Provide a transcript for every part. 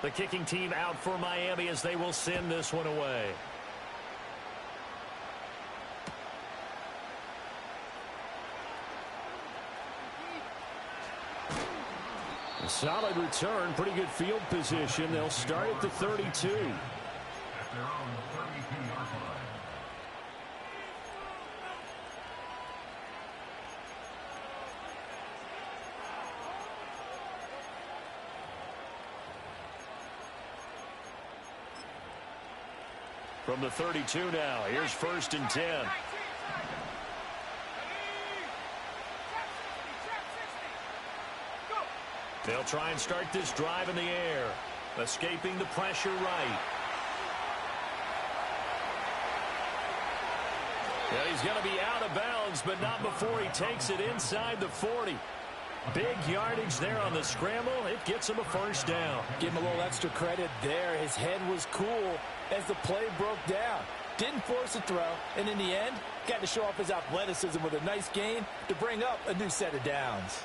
The kicking team out for Miami as they will send this one away. A solid return, pretty good field position. They'll start at the 32. From the 32 now, here's 1st and 10. They'll try and start this drive in the air, escaping the pressure right. Yeah, he's going to be out of bounds, but not before he takes it inside the 40. Big yardage there on the scramble. It gets him a 1st down. Give him a little extra credit there. His head was cool as the play broke down. Didn't force a throw, and in the end, got to show off his athleticism with a nice gain to bring up a new set of downs.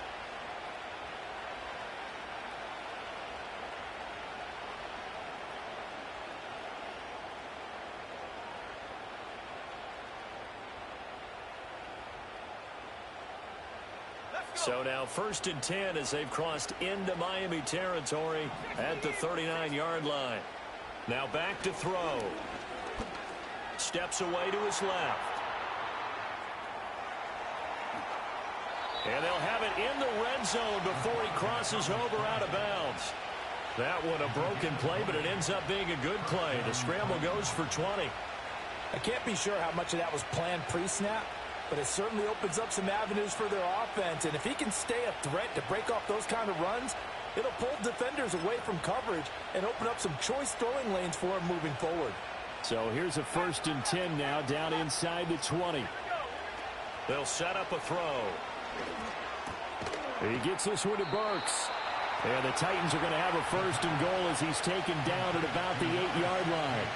So now 1st and 10 as they've crossed into Miami territory at the 39-yard line. Now back to throw. Steps away to his left. And they'll have it in the red zone before he crosses over out of bounds. That one a broken play, but it ends up being a good play. The scramble goes for 20. I can't be sure how much of that was planned pre-snap, but it certainly opens up some avenues for their offense. And if he can stay a threat to break off those kind of runs, it'll pull defenders away from coverage and open up some choice throwing lanes for him moving forward. So here's a 1st and 10 now down inside the 20. They'll set up a throw. He gets this one to Burks. And the Titans are going to have a 1st and goal as he's taken down at about the 8-yard line.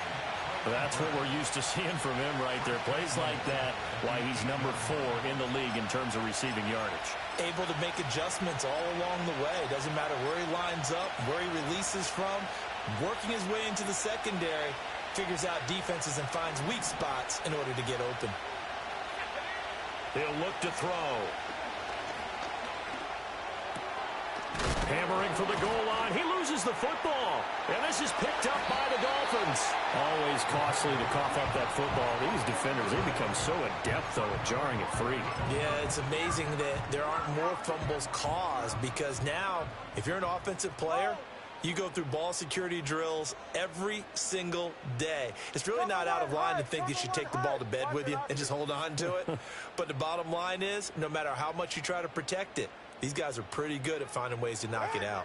That's what we're used to seeing from him right there. Plays like that, why he's number 4 in the league in terms of receiving yardage. Able to make adjustments all along the way. Doesn't matter where he lines up, where he releases from. Working his way into the secondary, figures out defenses and finds weak spots in order to get open. He'll look to throw. Hammering for the goal line. He loses the football. And this is picked up by the Dolphins. Always costly to cough up that football. These defenders, they become so adept, though, at jarring it free. Yeah, it's amazing that there aren't more fumbles caused because now, if you're an offensive player, you go through ball security drills every single day. It's really not out of line to think you should take the ball to bed with you and just hold on to it. But the bottom line is, no matter how much you try to protect it, these guys are pretty good at finding ways to knock it out.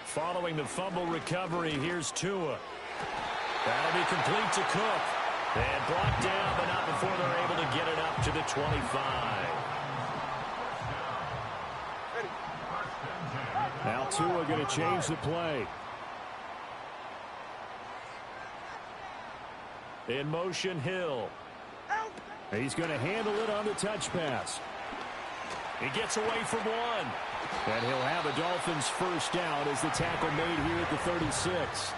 Following the fumble recovery, here's Tua. That'll be complete to Cook. And brought down, but not before they're able to get it up to the 25. Now Tua going to change the play. In motion, Hill. He's going to handle it on the touch pass. He gets away from one. And he'll have a Dolphins 1st down as the tackle made here at the 36.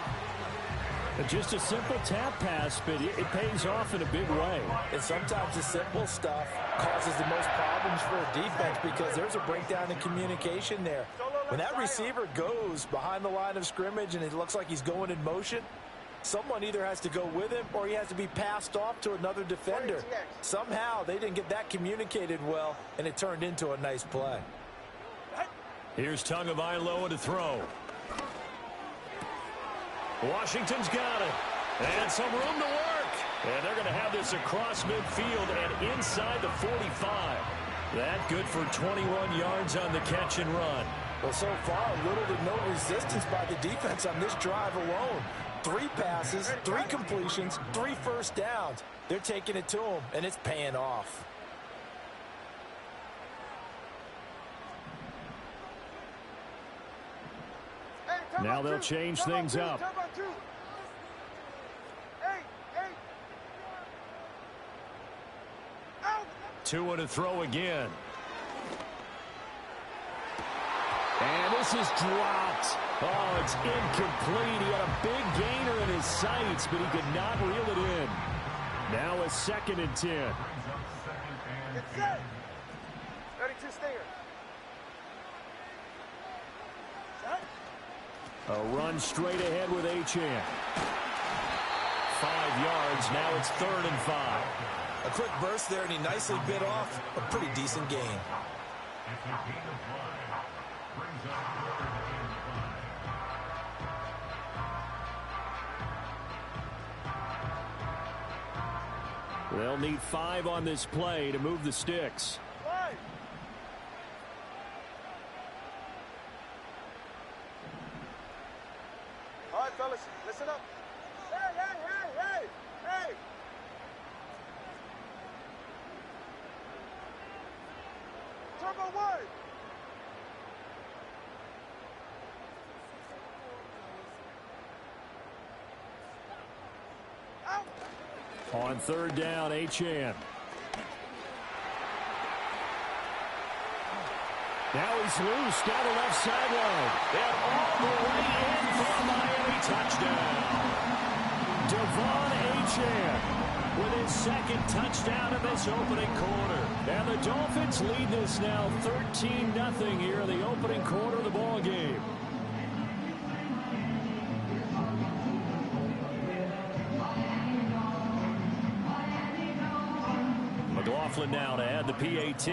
Just a simple tap pass, but it pays off in a big way. And sometimes the simple stuff causes the most problems for a defense because there's a breakdown in communication there. When that receiver goes behind the line of scrimmage and it looks like he's going in motion, someone either has to go with him or he has to be passed off to another defender. Somehow they didn't get that communicated well, and it turned into a nice play. Here's Tagovailoa to throw. Washington's got it. And some room to work. And they're going to have this across midfield and inside the 45. That good for 21 yards on the catch and run. Well, so far, little to no resistance by the defense on this drive alone. 3 passes, 3 completions, 3 1st downs. They're taking it to him, and it's paying off. Now they'll change things up. Tua to throw again. And this is dropped. Oh, it's incomplete. He had a big gainer in his sights, but he could not reel it in. Now a 2nd and 10. Get set. 32 stinger. Set. A run straight ahead with Achane. 5 yards. Now it's 3rd and 5. A quick burst there, and he nicely bit off a pretty decent gain. They'll need 5 on this play to move the sticks. Five. All right, fellas, listen up. Hey, hey, hey, hey, hey. Turbo wide. Out. On 3rd down, Achane. Now he's loose down the left sideline. And all the way in for a Miami touchdown. Devon Achane with his 2nd touchdown in this opening quarter. And the Dolphins lead this now 13-0 here in the opening quarter of the ball game. McLaughlin now to add the PAT.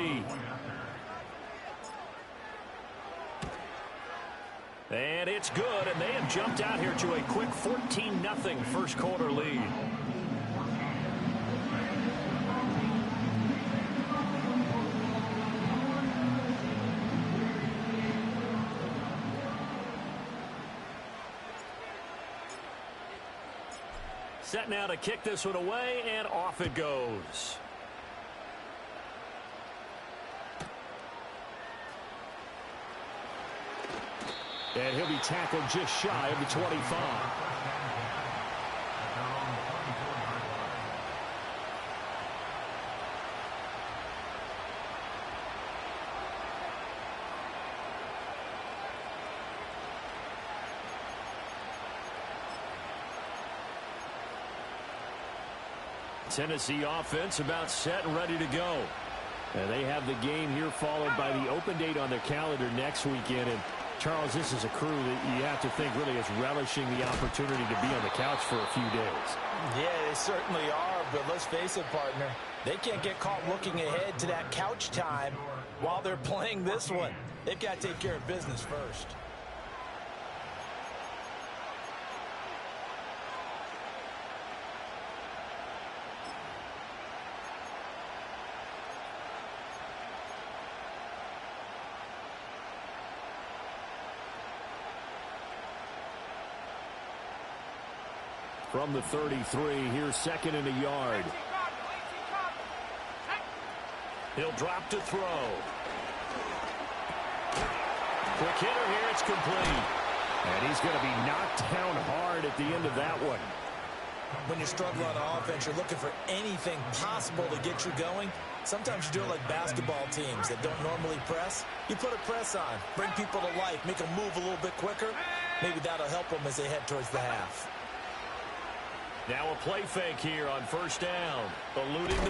And it's good, and they have jumped out here to a quick 14-0 first quarter lead. Set now to kick this one away, and off it goes. And he'll be tackled just shy of the 25. Tennessee offense about set and ready to go. And they have the game here followed by the open date on their calendar next weekend. And Charles, this is a crew that you have to think really is relishing the opportunity to be on the couch for a few days. Yeah, they certainly are, but let's face it, partner. They can't get caught looking ahead to that couch time while they're playing this one. They've got to take care of business first. From the 33, here's 2nd and a yard. He'll drop to throw. Quick hitter here, it's complete. And he's going to be knocked down hard at the end of that one. When you struggle on offense, you're looking for anything possible to get you going. Sometimes you do it like basketball teams that don't normally press. You put a press on, bring people to life, make them move a little bit quicker. Maybe that'll help them as they head towards the half. Now a play fake here on 1st down. Eluding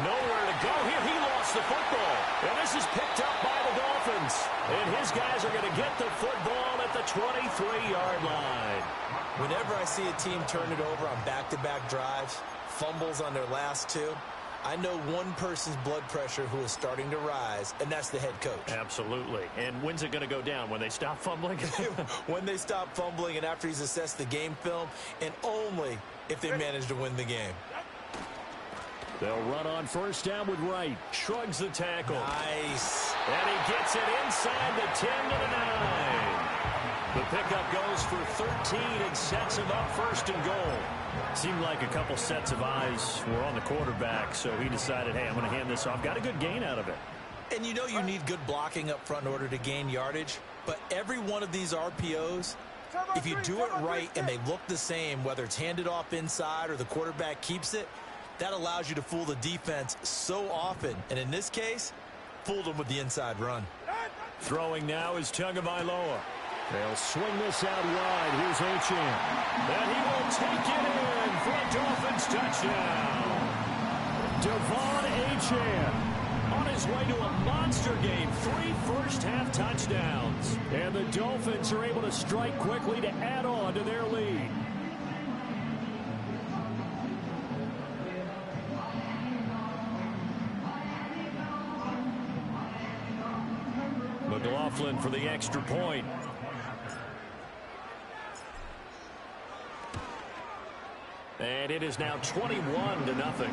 nowhere to go here. He lost the football. And this is picked up by the Dolphins. And his guys are going to get the football at the 23-yard line. Whenever I see a team turn it over on back-to-back drives, fumbles on their last 2, I know one person's blood pressure who is starting to rise, and that's the head coach. Absolutely. And when's it going to go down? When they stop fumbling? When they stop fumbling and after he's assessed the game film, and only if they manage to win the game. They'll run on 1st down with Wright. Shrugs the tackle. Nice. And he gets it inside the 10 to the 9. The pickup goes for 13 and sets him up 1st and goal. Seemed like a couple sets of eyes were on the quarterback, so he decided, hey, I'm going to hand this off. Got a good gain out of it. And you know you need good blocking up front in order to gain yardage, but every one of these RPOs, if you do it right and they look the same, whether it's handed off inside or the quarterback keeps it, that allows you to fool the defense so often. And in this case, fooled them with the inside run. Throwing now is Tagovailoa. They'll swing this out wide. Here's Achane. And he will take it in for a Dolphins touchdown. Devon Achane on his way to a monster game. 3 first-half touchdowns. And the Dolphins are able to strike quickly to add on to their lead. McLaughlin for the extra point. And it is now 21-0.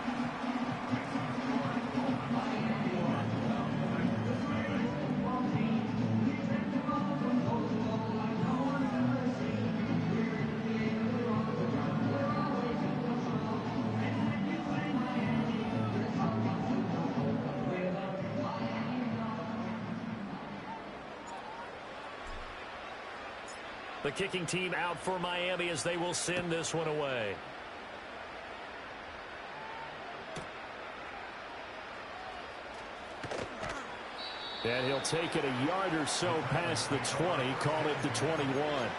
The kicking team out for Miami as they will send this one away. And he'll take it a yard or so past the 20, call it the 21.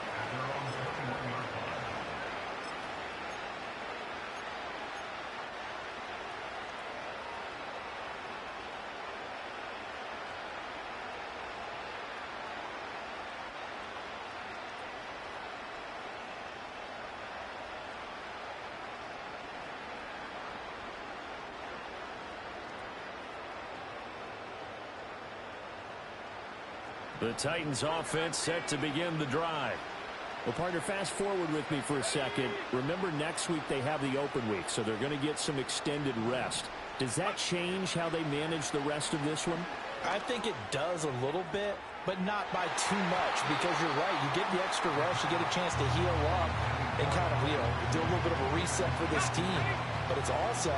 The Titans offense set to begin the drive. Well, partner, fast forward with me for a second. Remember, next week they have the open week, so they're going to get some extended rest. Does that change how they manage the rest of this one? I think it does a little bit, but not by too much, because you're right. You get the extra rest, you get a chance to heal up and kind of, do a little bit of a reset for this team. But it's also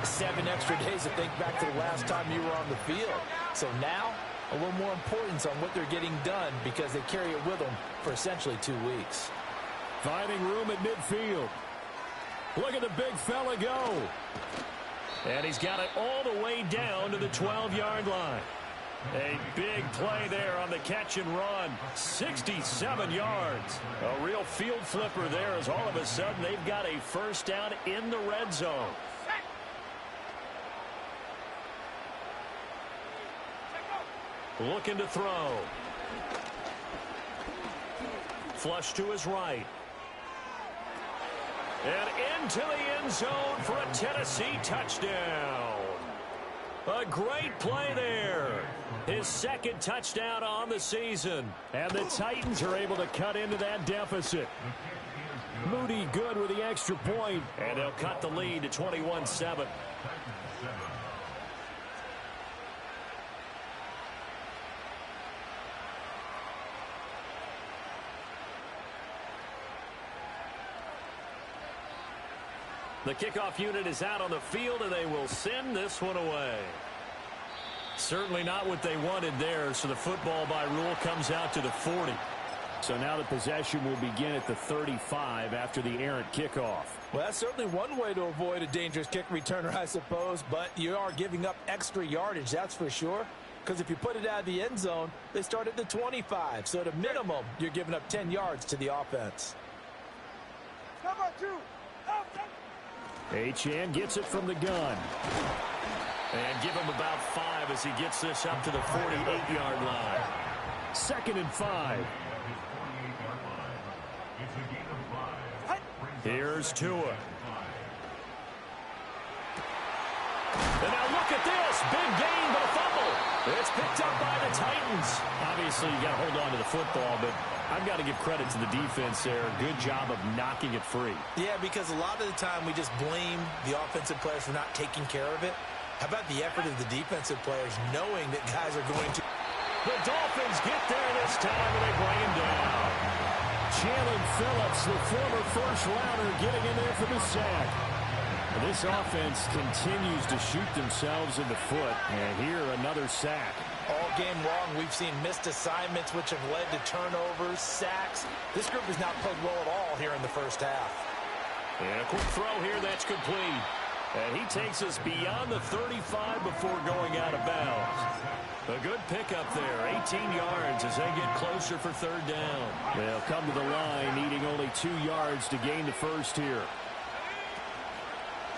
7 extra days to think back to the last time you were on the field. So now, a little more importance on what they're getting done because they carry it with them for essentially 2 weeks. Finding room at midfield. Look at the big fella go. And he's got it all the way down to the 12-yard line. A big play there on the catch and run. 67 yards. A real field flipper there as all of a sudden they've got a first down in the red zone. Looking to throw. Flush to his right. And into the end zone for a Tennessee touchdown. A great play there. His second touchdown on the season. And the Titans are able to cut into that deficit. Moody good with the extra point. And they'll cut the lead to 21-7. The kickoff unit is out on the field, and they will send this one away. Certainly not what they wanted there, so the football by rule comes out to the 40. So now the possession will begin at the 35 after the errant kickoff. Well, that's certainly one way to avoid a dangerous kick returner, I suppose, but you are giving up extra yardage, that's for sure. Because if you put it out of the end zone, they start at the 25. So at a minimum, you're giving up 10 yards to the offense. Come on, 2. Achane gets it from the gun. And give him about 5 as he gets this up to the 48-yard line. 2nd and 5. Here's Tua. And now look at this. Big gain, but a fumble. It's picked up by the Titans. Obviously, you got to hold on to the football, but I've got to give credit to the defense there. Good job of knocking it free. Yeah, because a lot of the time we just blame the offensive players for not taking care of it. How about the effort of the defensive players knowing that guys are going to... The Dolphins get there this time, and they bring him down. Jalen Phillips, the former first-rounder, getting in there for the sack. This offense continues to shoot themselves in the foot, and here another sack. All game long, we've seen missed assignments, which have led to turnovers, sacks. This group has not played well at all here in the first half. And a quick throw here that's complete. And he takes us beyond the 35 before going out of bounds. A good pickup there, 18 yards as they get closer for third down. They'll come to the line needing only 2 yards to gain the first here.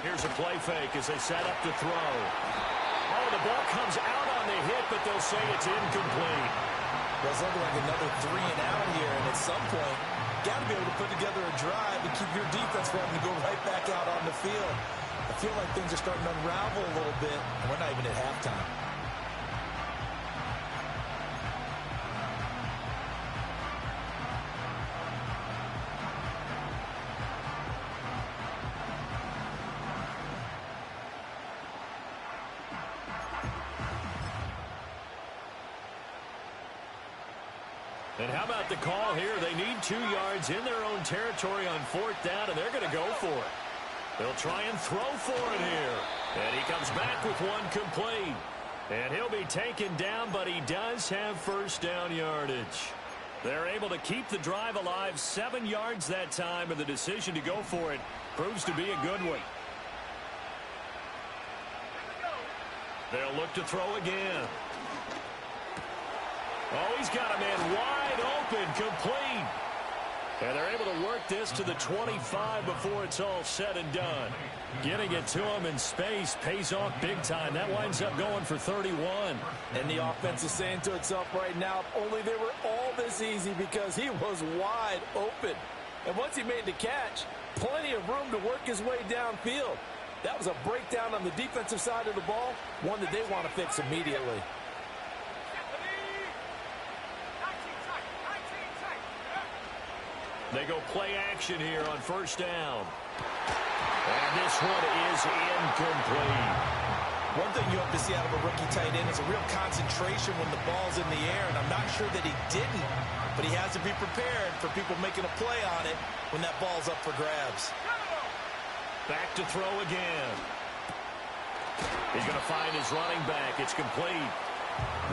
Here's a play fake as they set up to throw. Oh, the ball comes out on the hit, but they'll say it's incomplete. Well, it's looking like another 3 and out here, and at some point, got to be able to put together a drive to keep your defense from having to go right back out on the field. I feel like things are starting to unravel a little bit, and we're not even at halftime. And how about the call here? They need 2 yards in their own territory on 4th down, and they're going to go for it. They'll try and throw for it here. And he comes back with one complete. And he'll be taken down, but he does have first down yardage. They're able to keep the drive alive, 7 yards that time, and the decision to go for it proves to be a good one. They'll look to throw again. Oh, he's got a man wide open, complete. And they're able to work this to the 25 before it's all said and done. Getting it to him in space pays off big time. That winds up going for 31. And the offense is saying to itself right now, if only they were all this easy, because he was wide open. And once he made the catch, plenty of room to work his way downfield. That was a breakdown on the defensive side of the ball, one that they want to fix immediately. They go play action here on first down. And this one is incomplete. One thing you hope to see out of a rookie tight end is a real concentration when the ball's in the air, and I'm not sure that he didn't, but he has to be prepared for people making a play on it when that ball's up for grabs. Back to throw again. He's going to find his running back. It's complete.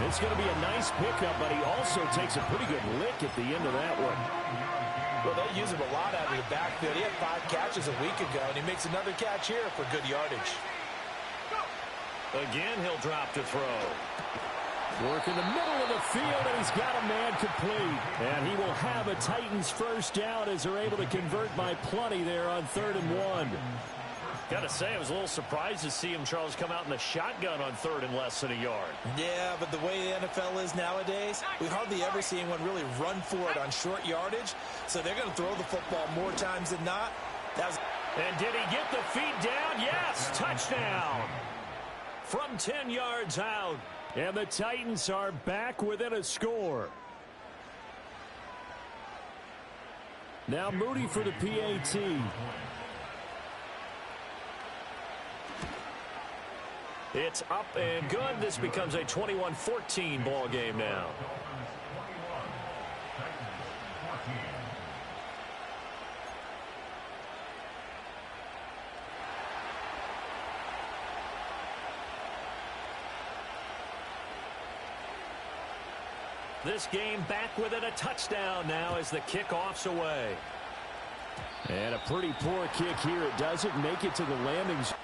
It's going to be a nice pickup, but he also takes a pretty good lick at the end of that one. Well, they use him a lot out of the backfield. He had 5 catches a week ago, and he makes another catch here for good yardage. Again, he'll drop to throw. Work in the middle of the field, and he's got a man complete. And he will have a Titans first down as they're able to convert by plenty there on 3rd and 1. Got to say, I was a little surprised to see him, Charles, come out in the shotgun on 3rd and less than a yard. Yeah, but the way the NFL is nowadays, we hardly ever see anyone really run for it on short yardage. So they're going to throw the football more times than not. And did he get the feet down? Yes, touchdown. From 10 yards out. And the Titans are back within a score. Now Moody for the PAT. It's up and good. This becomes a 21-14 ball game now. This game back within a touchdown now as the kickoff's away. And a pretty poor kick here. It doesn't make it to the landing zone.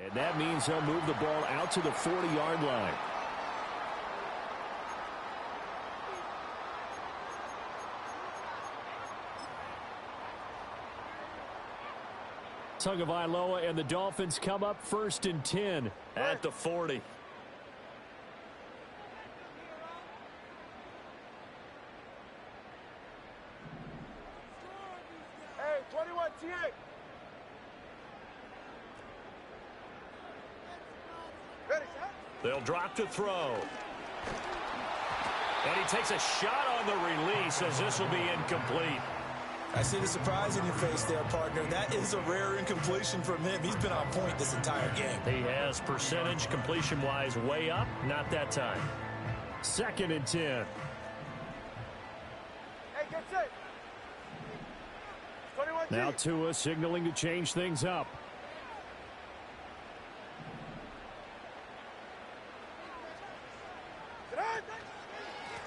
And that means they'll move the ball out to the 40-yard line. Tagovailoa and the Dolphins come up 1st and 10 at the 40. Hey, 21 TA. Ready, set? They'll drop to throw. And he takes a shot on the release as this will be incomplete. I see the surprise in your face there, partner. That is a rare incompletion from him. He's been on point this entire game. He has percentage completion-wise way up. Not that time. 2nd and 10. Hey, get set. 21 Now Tua signaling to change things up.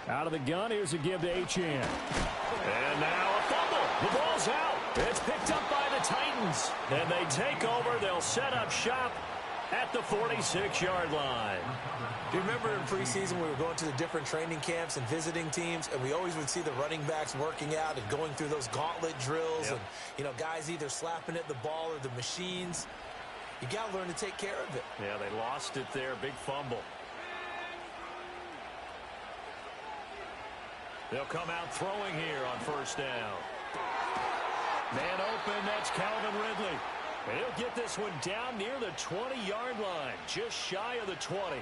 Out of the gun, here's a give to Achane. And now a fumble. The ball's out. It's picked up by the Titans. And they take over. They'll set up shop at the 46-yard line. Do you remember in preseason we were going to the different training camps and visiting teams, and we always would see the running backs working out and going through those gauntlet drills, and, you know, guys either slapping at the ball or the machines. You got to learn to take care of it. Yeah, they lost it there. Big fumble. They'll come out throwing here on 1st down. Man open, that's Calvin Ridley. And he'll get this one down near the 20-yard line, just shy of the 20.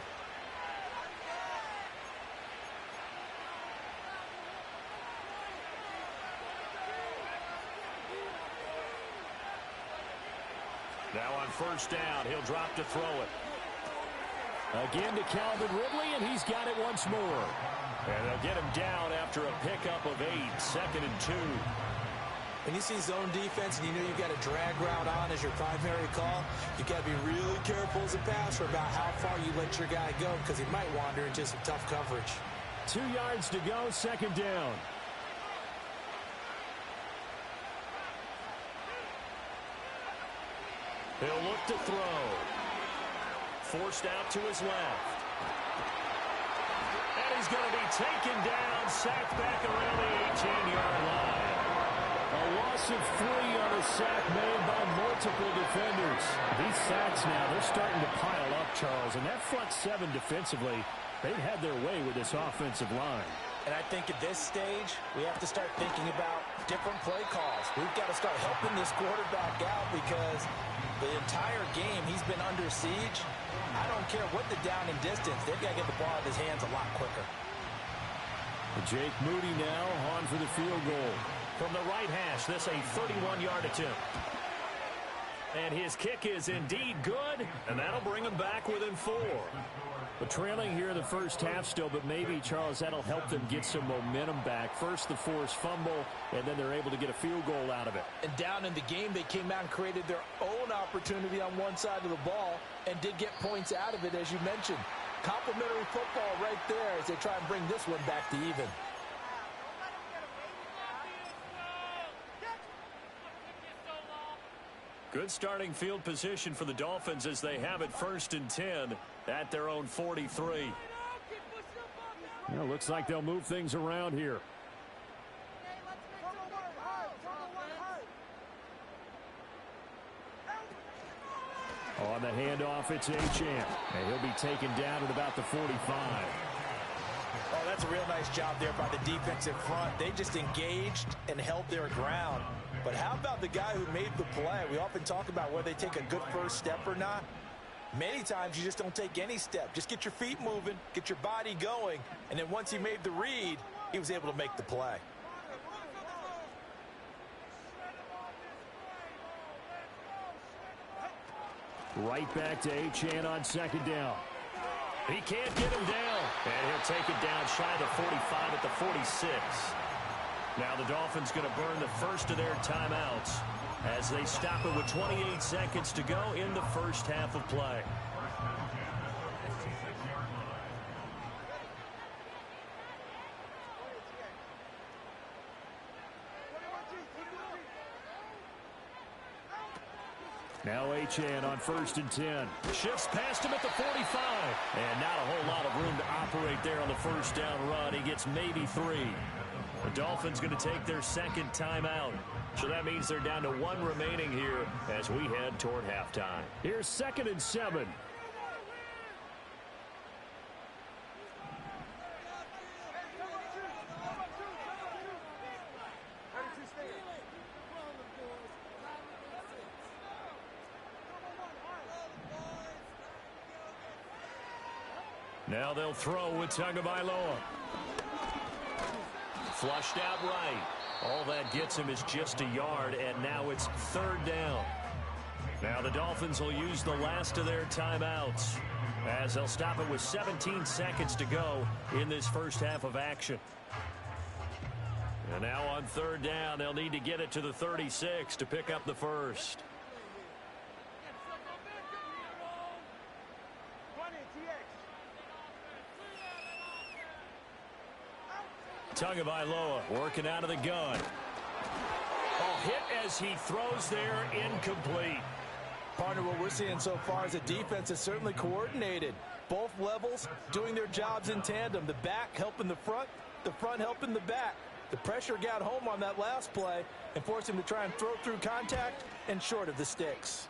Now on 1st down, he'll drop to throw it. Again to Calvin Ridley, and he's got it once more. And they'll get him down after a pickup of 8, 2nd and 2. When you see zone defense and you know you've got a drag route on as your primary call, you've got to be really careful as a passer about how far you let your guy go because he might wander into some tough coverage. 2 yards to go, 2nd down. He'll look to throw. Forced out to his left. And he's going to be taken down, sacked back around the 18-yard line. A loss of 3 on a sack made by multiple defenders. These sacks now, they're starting to pile up, Charles. And that front 7 defensively, they've had their way with this offensive line. And I think at this stage, we have to start thinking about different play calls. We've got to start helping this quarterback out because the entire game he's been under siege. I don't care what the down and distance. They've got to get the ball in his hands a lot quicker. Jake Moody now on for the field goal. From the right hash, this a 31-yard attempt. And his kick is indeed good, and that'll bring him back within 4. But trailing here in the first half still, but maybe, Charles, that'll help them get some momentum back. First the forced fumble, and then they're able to get a field goal out of it. And down in the game, they came out and created their own opportunity on one side of the ball and did get points out of it, as you mentioned. Complimentary football right there as they try and bring this one back to even. Good starting field position for the Dolphins as they have it 1st and 10 at their own 43. Well, looks like they'll move things around here. On the handoff, it's Achane. And he'll be taken down at about the 45. Oh, that's a real nice job there by the defensive front. They just engaged and held their ground. But how about the guy who made the play? We often talk about whether they take a good first step or not. Many times you just don't take any step. Just get your feet moving, get your body going, and then once he made the read, he was able to make the play. Right back to Achane on 2nd down. He can't get him down. And he'll take it down shy of the 45 at the 46. Now the Dolphins going to burn the first of their timeouts as they stop it with 28 seconds to go in the first half of play. Now HN on 1st and 10. Shifts past him at the 45. And not a whole lot of room to operate there on the first down run. He gets maybe 3. The Dolphins going to take their second timeout. So that means they're down to 1 remaining here as we head toward halftime. Here's 2nd and 7. Now they'll throw with Tagovailoa. Flushed out right. All that gets him is just a yard, and now it's 3rd down. Now the Dolphins will use the last of their timeouts as they'll stop it with 17 seconds to go in this first half of action. And now on 3rd down, they'll need to get it to the 36 to pick up the first. Tagovailoa working out of the gun. Oh, hit as he throws there, incomplete. Partner, what we're seeing so far is the defense is certainly coordinated. Both levels doing their jobs in tandem. The back helping the front helping the back. The pressure got home on that last play and forced him to try and throw through contact and short of the sticks.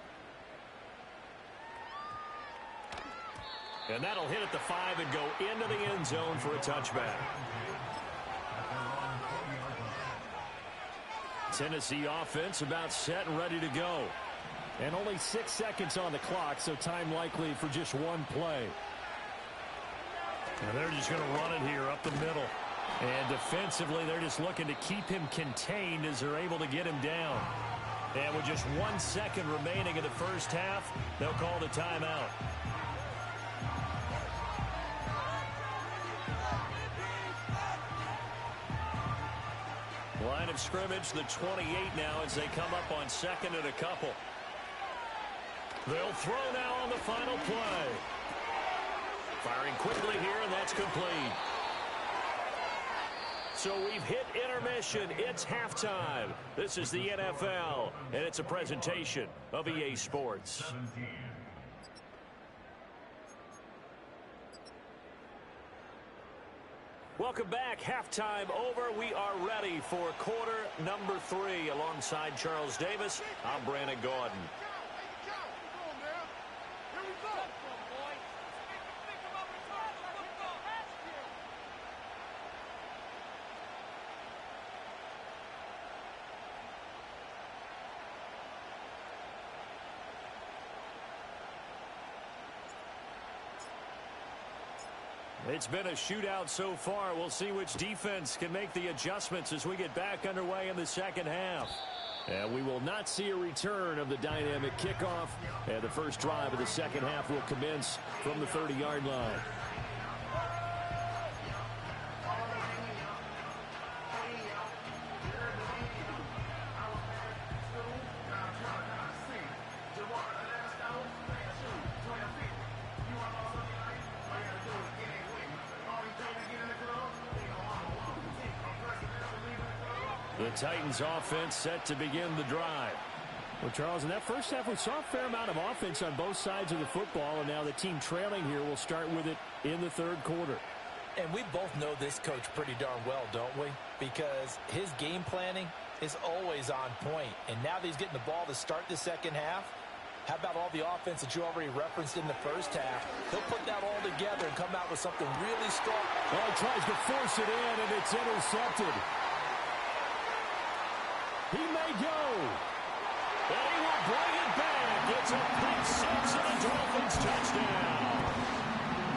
And that'll hit at the 5 and go into the end zone for a touchback. Tennessee offense about set and ready to go. And only 6 seconds on the clock, so time likely for just 1 play. And they're just going to run it here up the middle. And defensively, they're just looking to keep him contained as they're able to get him down. And with just 1 second remaining in the first half, they'll call the timeout. Line of scrimmage, the 28 now as they come up on 2nd and a couple. They'll throw now on the final play. Firing quickly here, and that's complete. So we've hit intermission. It's halftime. This is the NFL, and it's a presentation of EA Sports. Welcome back. Halftime over. We are ready for quarter number 3. Alongside Charles Davis, I'm Brandon Gaudin. It's been a shootout so far. We'll see which defense can make the adjustments as we get back underway in the second half. And we will not see a return of the dynamic kickoff. And the first drive of the second half will commence from the 30-yard line. The Titans offense set to begin the drive. Well, Charles, in that first half, we saw a fair amount of offense on both sides of the football, and now the team trailing here will start with it in the third quarter. And we both know this coach pretty darn well, don't we? Because his game planning is always on point. And now that he's getting the ball to start the second half, how about all the offense that you already referenced in the first half? He'll put that all together and come out with something really strong. Oh, he tries to force it in, and it's intercepted. He may go. And he will bring it back. It's a pick six and a Dolphins touchdown.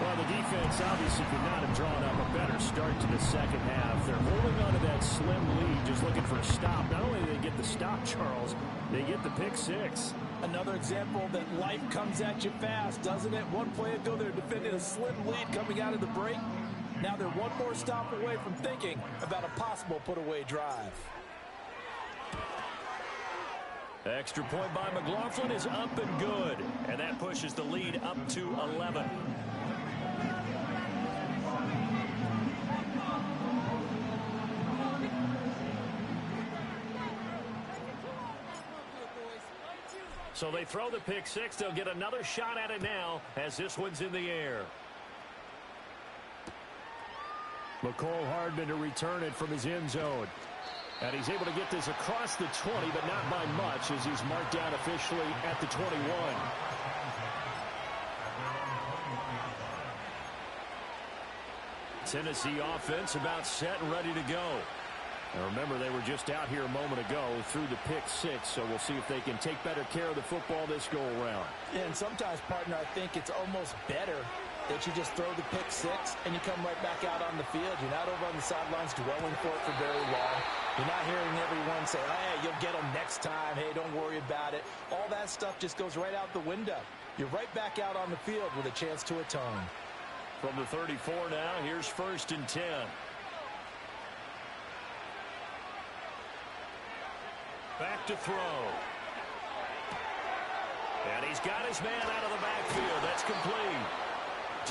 Well, the defense obviously could not have drawn up a better start to the second half. They're holding on to that slim lead, just looking for a stop. Not only do they get the stop, Charles, they get the pick six. Another example that life comes at you fast, doesn't it? One play ago, they're defending a slim lead coming out of the break. Now they're one more stop away from thinking about a possible put-away drive. Extra point by McLaughlin is up and good. And that pushes the lead up to 11. So they throw the pick six. They'll get another shot at it now as this one's in the air. McCole Hardman to return it from his end zone. And he's able to get this across the 20, but not by much as he's marked down officially at the 21. Tennessee offense about set and ready to go. And remember, they were just out here a moment ago through the pick six, so we'll see if they can take better care of the football this go-around. Yeah, and sometimes, partner, I think it's almost better that you just throw the pick six and you come right back out on the field. You're not over on the sidelines dwelling for it for very long. You're not hearing everyone say, hey, you'll get them next time. Hey, don't worry about it. All that stuff just goes right out the window. You're right back out on the field with a chance to atone. From the 34 now, here's 1st and 10. Back to throw. And he's got his man out of the backfield. That's complete.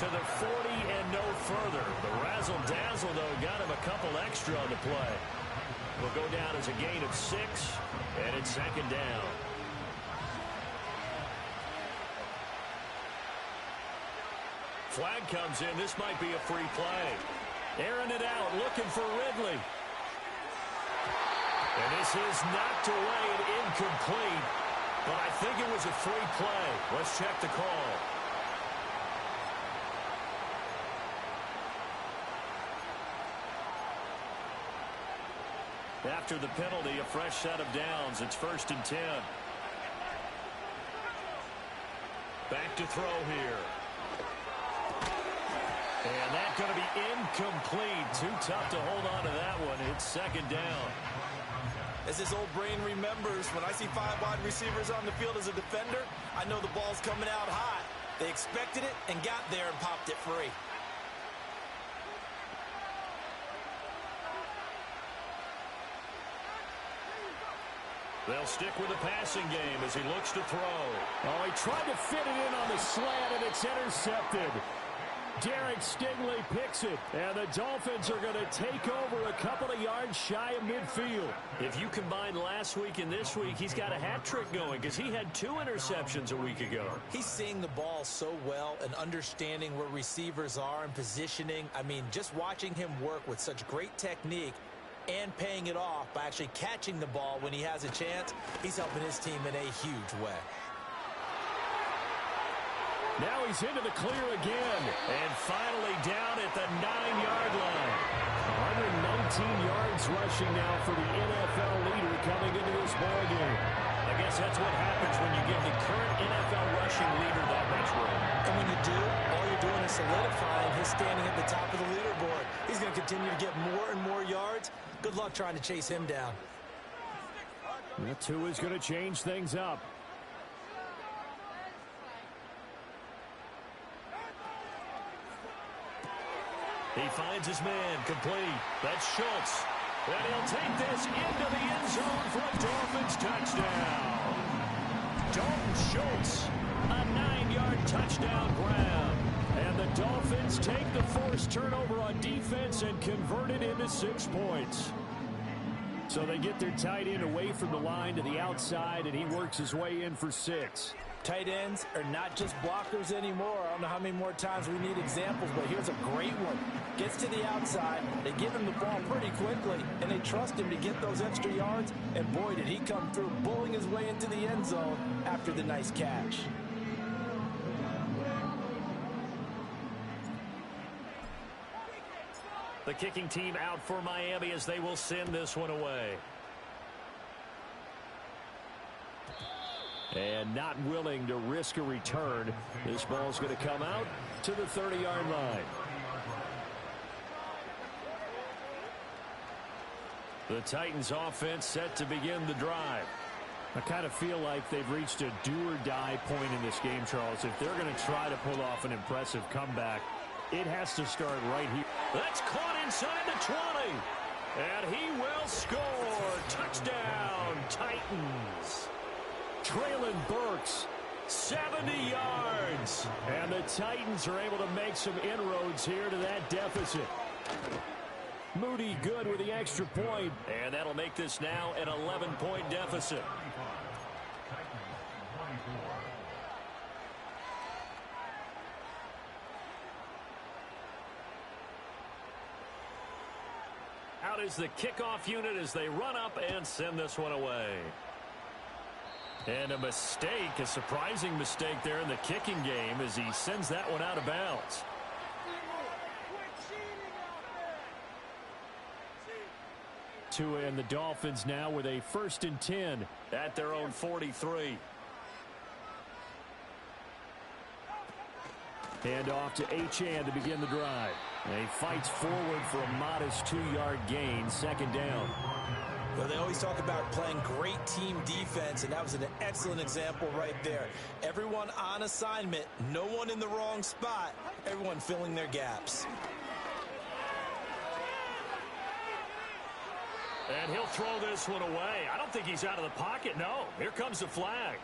To the 40 and no further. The razzle-dazzle, though, got him a couple extra on the play. Will go down as a gain of 6, and it's 2nd down. Flag comes in. This might be a free play. Airing it out, looking for Ridley. And this is knocked away and incomplete. But I think it was a free play. Let's check the call. After the penalty, a fresh set of downs. It's 1st and 10. Back to throw here. And that's going to be incomplete. Too tough to hold on to that one. It's 2nd down. As his old brain remembers, when I see 5 wide receivers on the field as a defender, I know the ball's coming out hot. They expected it and got there and popped it free. They'll stick with the passing game as he looks to throw. Oh, he tried to fit it in on the slant, and it's intercepted. Derek Stingley picks it, and the Dolphins are going to take over a couple of yards shy of midfield. If you combine last week and this week, he's got a hat trick going because he had 2 interceptions a week ago. He's seeing the ball so well and understanding where receivers are and positioning. I mean, just watching him work with such great technique and paying it off by actually catching the ball when he has a chance, he's helping his team in a huge way. Now he's into the clear again, and finally down at the 9-yard line. 119 yards rushing now for the NFL leader coming into this ballgame. I guess that's what happens when you give the current NFL rushing leader that much room. And when you do, all you're doing is solidifying his standing at the top of the leaderboard. He's going to continue to get more and more yards. Good luck trying to chase him down. That too is going to change things up. He finds his man complete. That's Schultz. And he'll take this into the end zone for a Dolphins touchdown. Dalton Schultz, a 9-yard touchdown grab. And the Dolphins take the forced turnover on defense and convert it into 6 points. So they get their tight end away from the line to the outside, and he works his way in for 6. Tight ends are not just blockers anymore. I don't know how many more times we need examples, but here's a great one. Gets to the outside, they give him the ball pretty quickly, and they trust him to get those extra yards, and boy, did he come through, bulling his way into the end zone after the nice catch. The kicking team out for Miami as they will send this one away. And not willing to risk a return. This ball's going to come out to the 30-yard line. The Titans offense set to begin the drive. I kind of feel like they've reached a do-or-die point in this game, Charles. If they're going to try to pull off an impressive comeback, it has to start right here. That's caught inside the 20. And he will score. Touchdown, Titans. Traylon Burks, 70 yards. And the Titans are able to make some inroads here to that deficit. Moody good with the extra point. And that'll make this now an 11-point deficit. out is the kickoff unit as they run up and send this one away. And a mistake, a surprising mistake there in the kicking game as he sends that one out of bounds. Tua and the Dolphins now with a 1st and 10 at their own 43. Hand off to Achane to begin the drive. And he fights forward for a modest 2-yard gain, 2nd down. Well, they always talk about playing great team defense, and that was an excellent example right there. Everyone on assignment, no one in the wrong spot, everyone filling their gaps. And he'll throw this one away. I don't think he's out of the pocket. No, here comes the flag.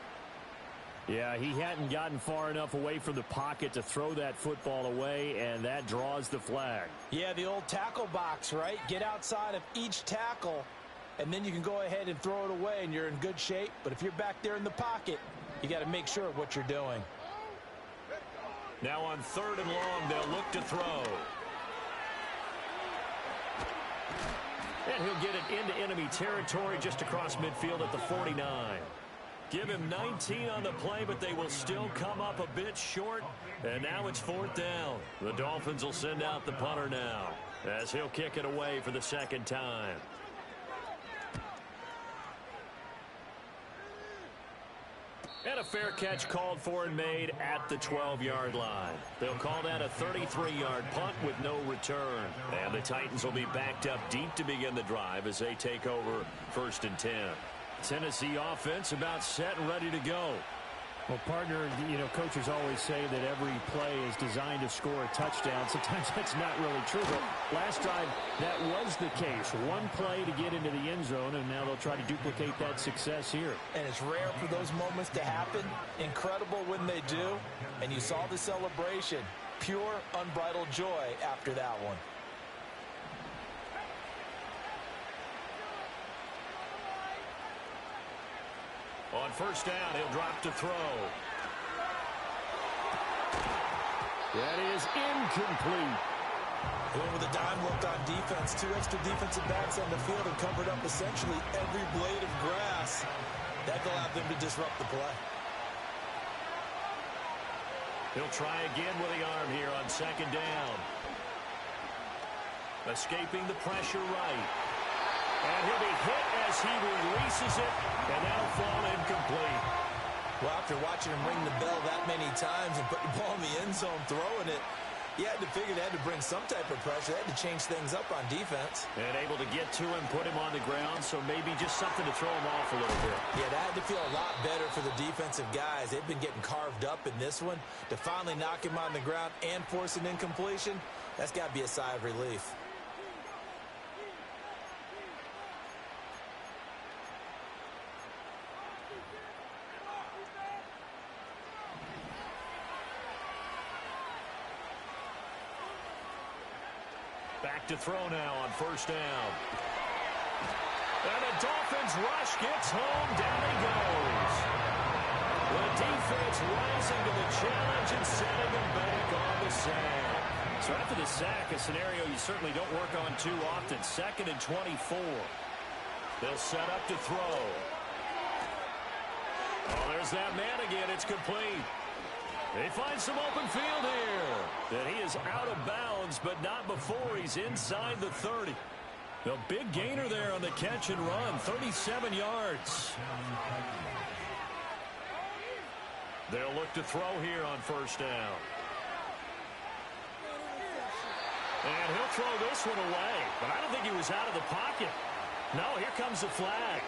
Yeah, he hadn't gotten far enough away from the pocket to throw that football away, and that draws the flag. Yeah, the old tackle box, right? Get outside of each tackle, and then you can go ahead and throw it away, and you're in good shape. But if you're back there in the pocket, you got to make sure of what you're doing. Now on 3rd and long, they'll look to throw. And he'll get it into enemy territory just across midfield at the 49. Give him 19 on the play, but they will still come up a bit short. And now it's 4th down. The Dolphins will send out the punter now as he'll kick it away for the 2nd time. And a fair catch called for and made at the 12-yard line. They'll call that a 33-yard punt with no return. And the Titans will be backed up deep to begin the drive as they take over 1st and 10. Tennessee offense about set and ready to go. Well, partner, you know, coaches always say that every play is designed to score a touchdown. Sometimes that's not really true, but last time that was the case. One play to get into the end zone, and now they'll try to duplicate that success here. And it's rare for those moments to happen. Incredible when they do. And you saw the celebration. Pure, unbridled joy after that one. On 1st down, he'll drop to throw. That is incomplete. Going with a dime look on defense. 2 extra defensive backs on the field and covered up essentially every blade of grass. That allowed them to disrupt the play. He'll try again with the arm here on 2nd down. Escaping the pressure right. And he'll be hit as he releases it, and that'll fall incomplete. Well, after watching him ring the bell that many times and put the ball in the end zone, throwing it, you had to figure they had to bring some type of pressure. They had to change things up on defense. And able to get to him, put him on the ground, so maybe just something to throw him off a little bit. Yeah, that had to feel a lot better for the defensive guys. They've been getting carved up in this one. To finally knock him on the ground and force an incompletion, that's got to be a sigh of relief. Back to throw now on 1st down. And the Dolphins rush gets home. Down he goes. The defense rising to the challenge and sending them back on the sack. So after the sack, a scenario you certainly don't work on too often. 2nd and 24. They'll set up to throw. Oh, there's that man again. It's complete. They find some open field here. And he is out of bounds, but not before he's inside the 30. The big gainer there on the catch and run, 37 yards. They'll look to throw here on 1st down. And he'll throw this one away, but I don't think he was out of the pocket. No, here comes the flag.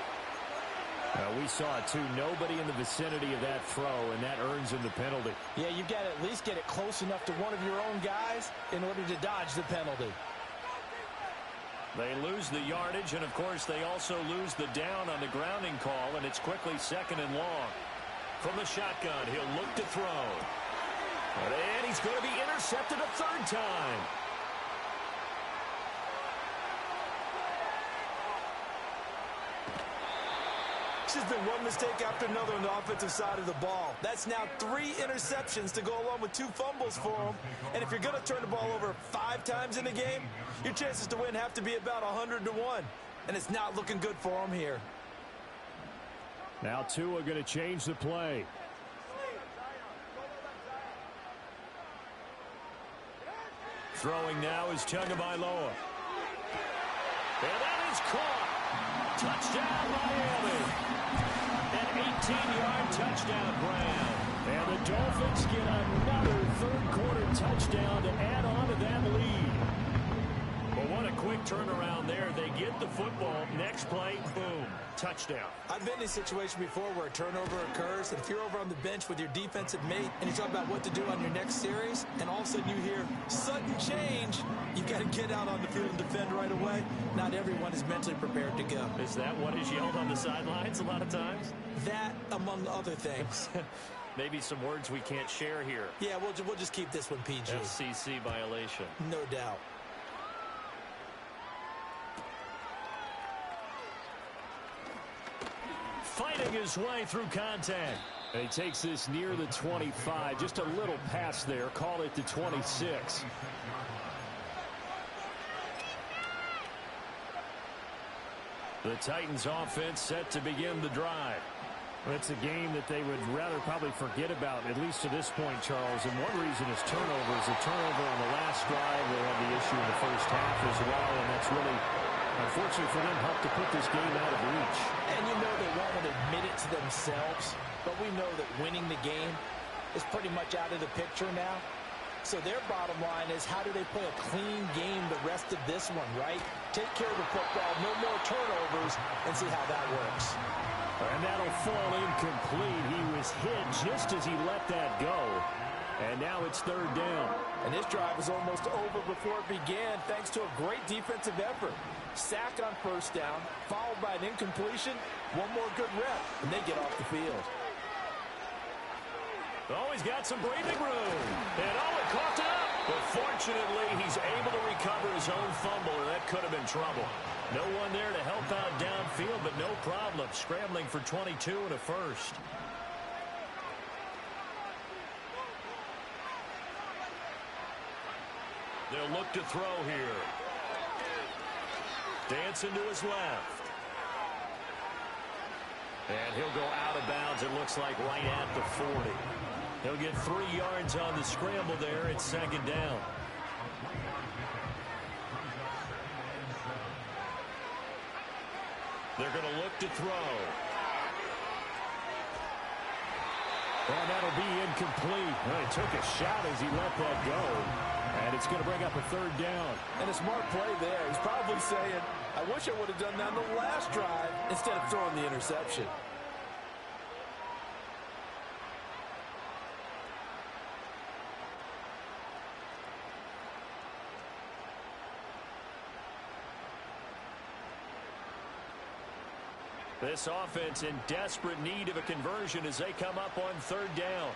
We saw it, too. Nobody in the vicinity of that throw, and that earns him the penalty. Yeah, you've got to at least get it close enough to one of your own guys in order to dodge the penalty. They lose the yardage, and, of course, they also lose the down on the grounding call, and it's quickly 2nd and long. From the shotgun, he'll look to throw. And he's going to be intercepted a 3rd time. It's just been one mistake after another on the offensive side of the ball. That's now 3 interceptions to go along with 2 fumbles for him. And if you're going to turn the ball over 5 times in a game, your chances to win have to be about 100 to 1. And it's not looking good for him here. Now Tua going to change the play. Throwing now is Tagovailoa. And that is caught. Touchdown, Miami. An 18-yard touchdown grab. And the Dolphins get another third-quarter touchdown to add on to that lead. But what a quick turnaround there. They get the football. Next play, boom, touchdown. I've been in a situation before where a turnover occurs, and if you're over on the bench with your defensive mate and you talk about what to do on your next series, and all of a sudden you hear sudden change, you got to get out on the field and defend right away. Not everyone is mentally prepared to go. Is that what is yelled on the sidelines a lot of times? That, among other things. Maybe some words we can't share here. Yeah, we'll just keep this one PG. FCC violation. No doubt. Fighting his way through contact. And he takes this near the 25. Just a little pass there. Call it the 26. The Titans offense set to begin the drive. It's a game that they would rather probably forget about, at least to this point, Charles. And one reason is turnovers. A turnover on the last drive. They had the issue in the first half as well. And that's really, unfortunately for them, helped to put this game out of reach. And you know they won't admit it to themselves, but we know that winning the game is pretty much out of the picture now. So their bottom line is, how do they play a clean game the rest of this one, right? Take care of the football, no more turnovers, and see how that works. And that'll fall incomplete. He was hit just as he let that go. And now it's third down. And this drive is almost over before it began, thanks to a great defensive effort. Sack on first down, followed by an incompletion. One more good rep, and they get off the field. Oh, he's got some breathing room. And oh, it coughed it up. But fortunately, he's able to recover his own fumble, and that could have been trouble. No one there to help out downfield, but no problem. Scrambling for 22 and a first. They'll look to throw here. Dancing to his left. And he'll go out of bounds, it looks like, right at the 40. He'll get 3 yards on the scramble there. It's second down. They're going to look to throw. And that'll be incomplete. Well, he took a shot as he let that go. And it's going to bring up a third down. And a smart play there. He's probably saying, I wish I would have done that on the last drive instead of throwing the interception. This offense in desperate need of a conversion as they come up on third down.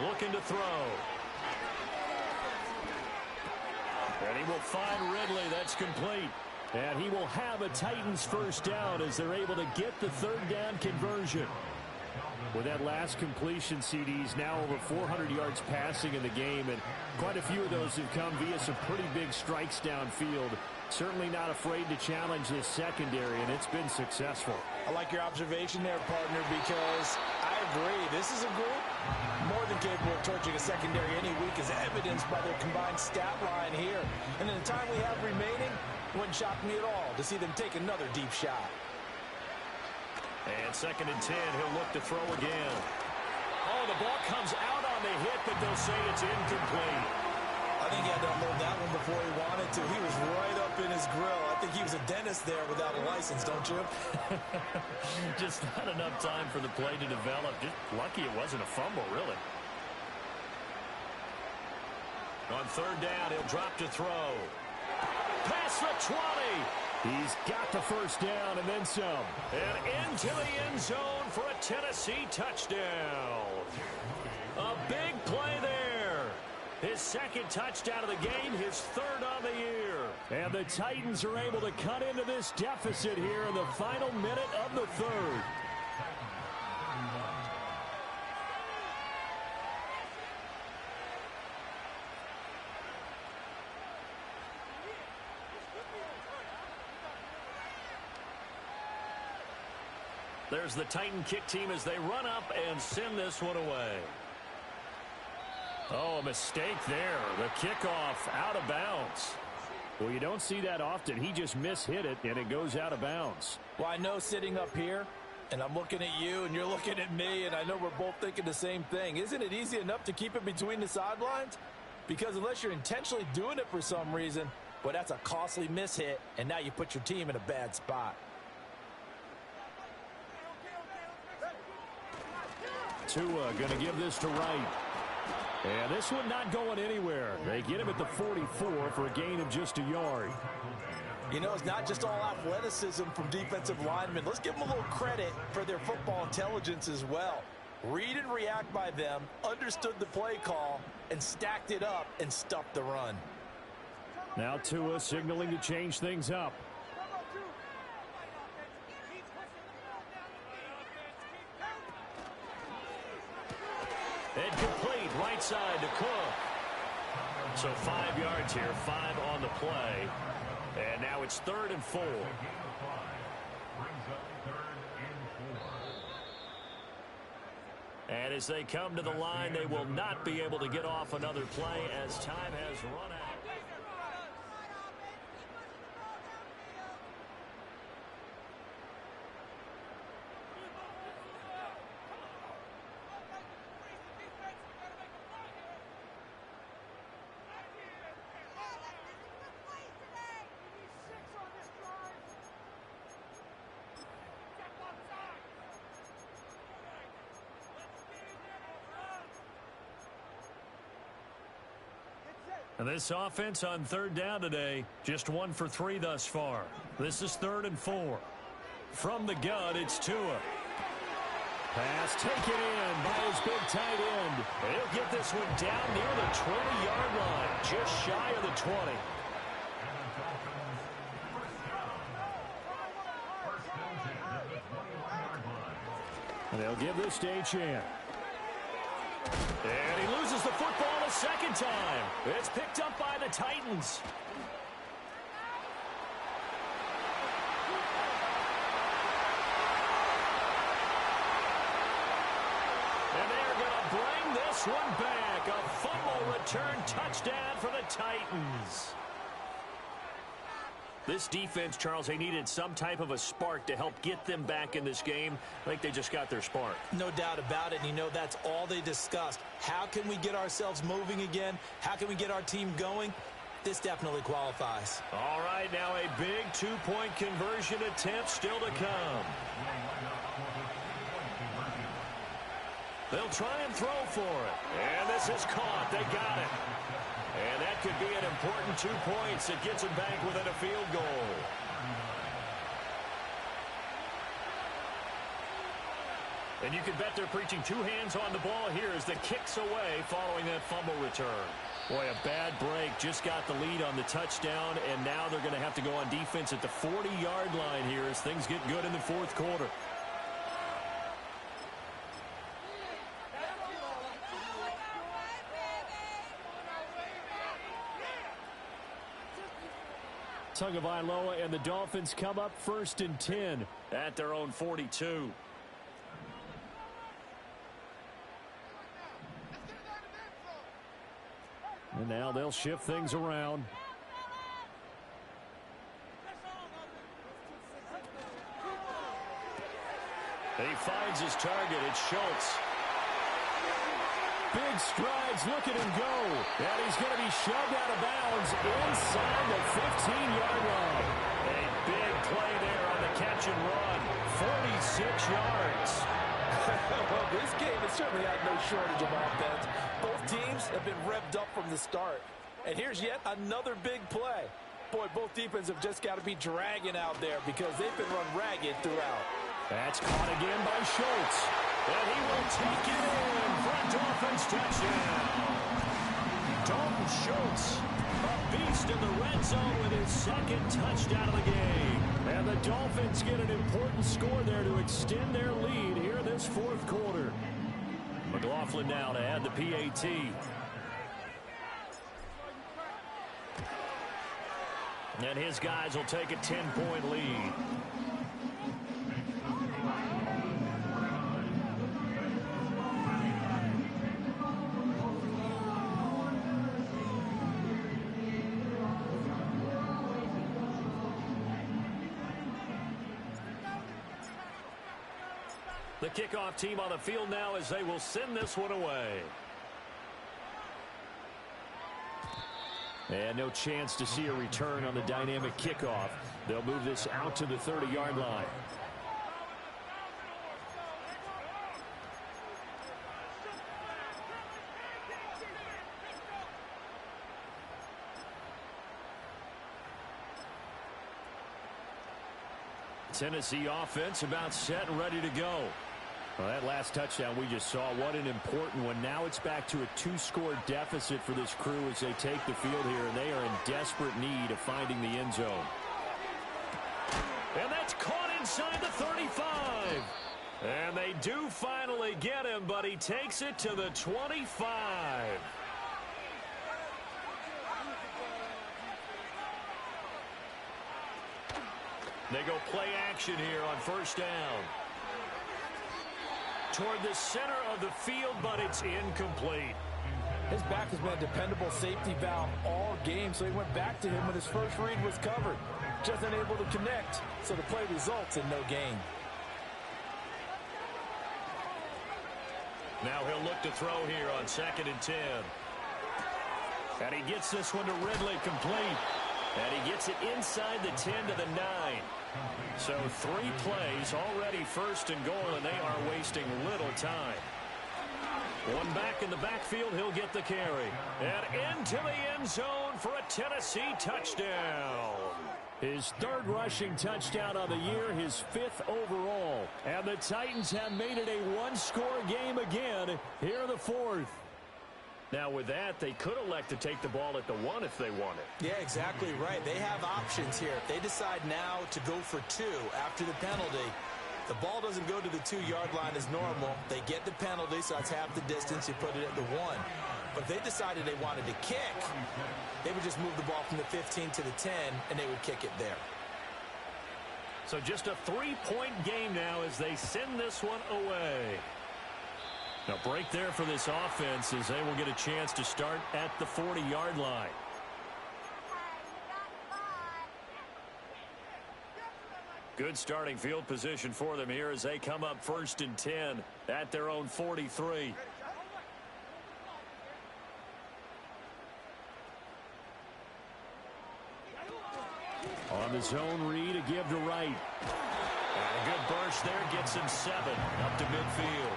Looking to throw. And he will find Ridley. That's complete. And he will have a Titans first down as they're able to get the third down conversion. With that last completion, CD's now over 400 yards passing in the game, and quite a few of those have come via some pretty big strikes downfield. Certainly not afraid to challenge this secondary, and it's been successful. I like your observation there, partner, because I agree. This is a group more than capable of torching a secondary any week, as evidenced by their combined stat line here. And in the time we have remaining, it wouldn't shock me at all to see them take another deep shot. And second and 10, he'll look to throw again. Oh, the ball comes out on the hit, but they'll say it's incomplete. I think he had to unload that one before he wanted to. He was right up in his grill. I think he was a dentist there without a license, don't you? Just not enough time for the play to develop. Just lucky it wasn't a fumble, really. On third down, he'll drop to throw. Past the 20. He's got the first down and then some. And into the end zone for a Tennessee touchdown. A big play there. His second touchdown of the game, his third on the year. And the Titans are able to cut into this deficit here in the final minute of the third. There's the Titan kick team as they run up and send this one away. Oh, a mistake there. The kickoff out of bounds. Well, you don't see that often. He just mishit it, and it goes out of bounds. Well, I know sitting up here, and I'm looking at you, and you're looking at me, and I know we're both thinking the same thing. Isn't it easy enough to keep it between the sidelines? Because unless you're intentionally doing it for some reason, well, that's a costly mishit, and now you put your team in a bad spot. Tua going to give this to Wright. And this one not going anywhere. They get him at the 44 for a gain of just a yard. You know, it's not just all athleticism from defensive linemen. Let's give them a little credit for their football intelligence as well. Read and react by them, understood the play call, and stacked it up and stuffed the run. Now Tua signaling to change things up. And complete, right side to Cook. So 5 yards here, 5 on the play. And now it's 3rd and 4. And as they come to the line, they will not be able to get off another play as time has run out. And this offense on 3rd down today, just 1 for 3 thus far. This is 3rd and 4. From the gun, it's Tua. Pass taken in by his big tight end. He'll get this one down near the 20-yard line, just shy of the 20. And they'll give this to a chance. And he loses the football a second time. It's picked up by the Titans. And they're going to bring this one back. A fumble return touchdown for the Titans. This defense, Charles, they needed some type of a spark to help get them back in this game. I think they just got their spark. No doubt about it. And you know, that's all they discussed. How can we get ourselves moving again? How can we get our team going? This definitely qualifies. All right, now a big 2-point conversion attempt still to come. They'll try and throw for it. And this is caught. They got it. And that could be an important 2 points that gets them back within a field goal. And you can bet they're preaching 2 hands on the ball here as the kick's away following that fumble return. Boy, a bad break. Just got the lead on the touchdown, and now they're going to have to go on defense at the 40-yard line here as things get good in the 4th quarter. Tagovailoa and the Dolphins come up 1st and 10 at their own 42. And now they'll shift things around. He finds his target. It's Schultz. Big strides, look at him go. And he's going to be shoved out of bounds inside the 15-yard line. A big play there on the catch and run. 46 yards. Well, this game has certainly had no shortage of offense. Both teams have been revved up from the start. And here's yet another big play. Boy, both defenses have just got to be dragging out there because they've been run ragged throughout. That's caught again by Schultz. And he will take it in for a Dolphins touchdown. Dalton Schultz, a beast in the red zone with his second touchdown of the game. And the Dolphins get an important score there to extend their lead here in this fourth quarter. McLaughlin now to add the PAT. And his guys will take a 10-point lead. The kickoff team on the field now as they will send this one away. And no chance to see a return on the dynamic kickoff. They'll move this out to the 30-yard line. Tennessee offense about set and ready to go. Well, that last touchdown we just saw, what an important one. Now it's back to a 2-score deficit for this crew as they take the field here, and they are in desperate need of finding the end zone. And that's caught inside the 35. And they do finally get him, but he takes it to the 25. They go play action here on first down. Toward the center of the field, but it's incomplete. His back has been a dependable safety valve all game, so he went back to him when his first read was covered. Just unable to connect, so the play results in no gain. Now he'll look to throw here on 2nd and 10. And he gets this one to Ridley complete. And he gets it inside the 10 to the 9. So 3 plays already first and goal, and they are wasting little time. One back in the backfield, he'll get the carry. And into the end zone for a Tennessee touchdown. His 3rd rushing touchdown of the year, his 5th overall. And the Titans have made it a 1-score game again here in the 4th. Now, with that, they could elect to take the ball at the 1 if they wanted. Yeah, exactly right. They have options here. If they decide now to go for 2 after the penalty, the ball doesn't go to the 2-yard line as normal. They get the penalty, so that's half the distance. You put it at the 1. But if they decided they wanted to kick, they would just move the ball from the 15 to the 10, and they would kick it there. So just a 3-point game now as they send this one away. Now, break there for this offense as they will get a chance to start at the 40-yard line. Good starting field position for them here as they come up 1st and 10 at their own 43. On the zone read, a give to right. And a good burst there gets him 7 up to midfield.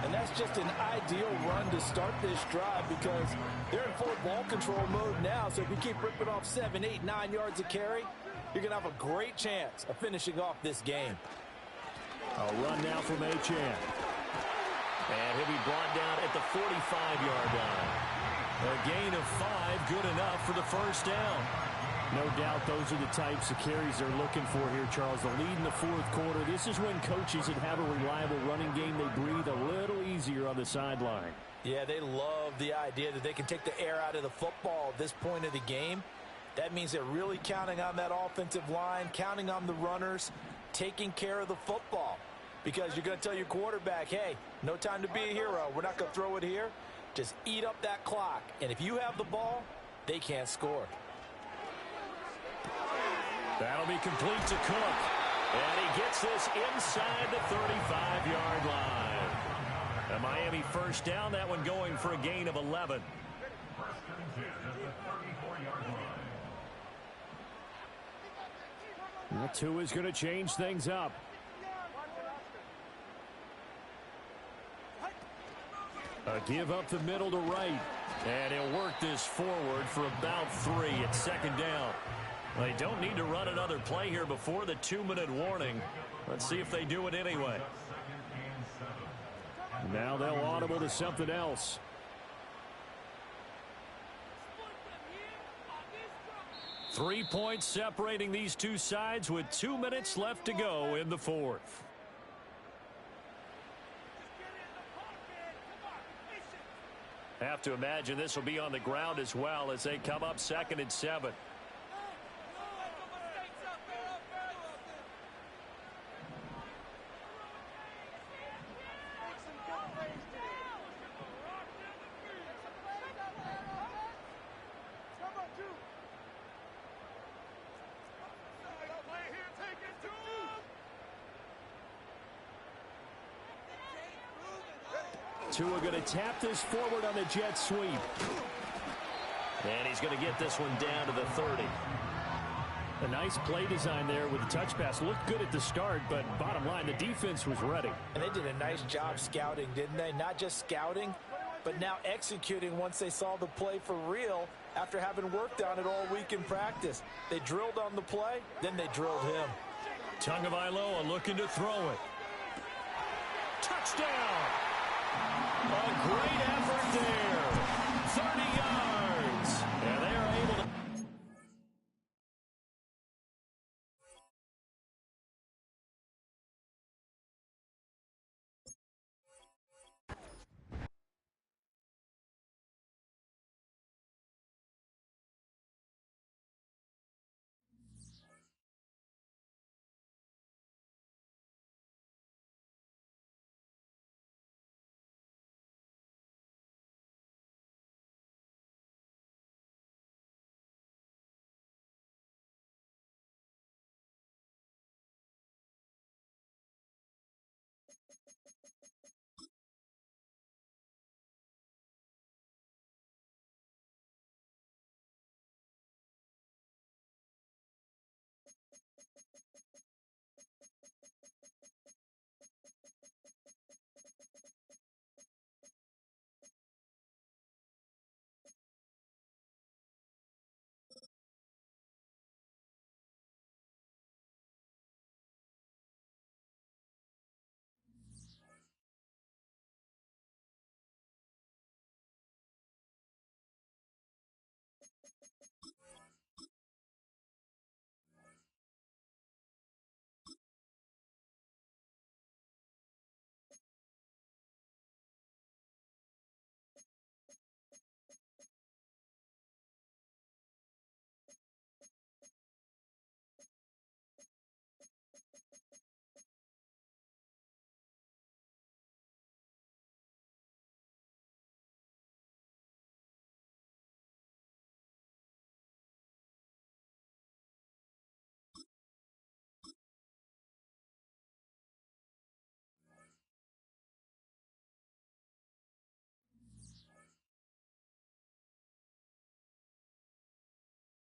And that's just an ideal run to start this drive because they're in full ball control mode now. So if you keep ripping off 7, 8, 9 yards of carry, you're going to have a great chance of finishing off this game. A run now from Achane. And he'll be brought down at the 45-yard line. A gain of 5, good enough for the first down. No doubt those are the types of carries they're looking for here, Charles. The lead in the 4th quarter. This is when coaches that have a reliable running game, they breathe a little easier on the sideline. Yeah, they love the idea that they can take the air out of the football at this point of the game. That means they're really counting on that offensive line, counting on the runners, taking care of the football. Because you're going to tell your quarterback, hey, no time to be a hero. We're not going to throw it here. Just eat up that clock. And if you have the ball, they can't score. That'll be complete to Cook. And he gets this inside the 35-yard line. A Miami first down, that one going for a gain of 11. That 2 is going to change things up. A give up the middle to right. And he'll work this forward for about 3 at 2nd down. They don't need to run another play here before the 2-minute warning. Let's see if they do it anyway. Now they'll audible to something else. 3 points separating these two sides with 2 minutes left to go in the fourth. Have to imagine this will be on the ground as well as they come up 2nd and 7. Tua going to tap this forward on the jet sweep. And he's going to get this one down to the 30. A nice play design there with the touch pass. Looked good at the start, but bottom line, the defense was ready. And they did a nice job scouting, didn't they? Not just scouting, but now executing once they saw the play for real after having worked on it all week in practice. They drilled on the play, then they drilled him. Tagovailoa looking to throw it. Touchdown! A great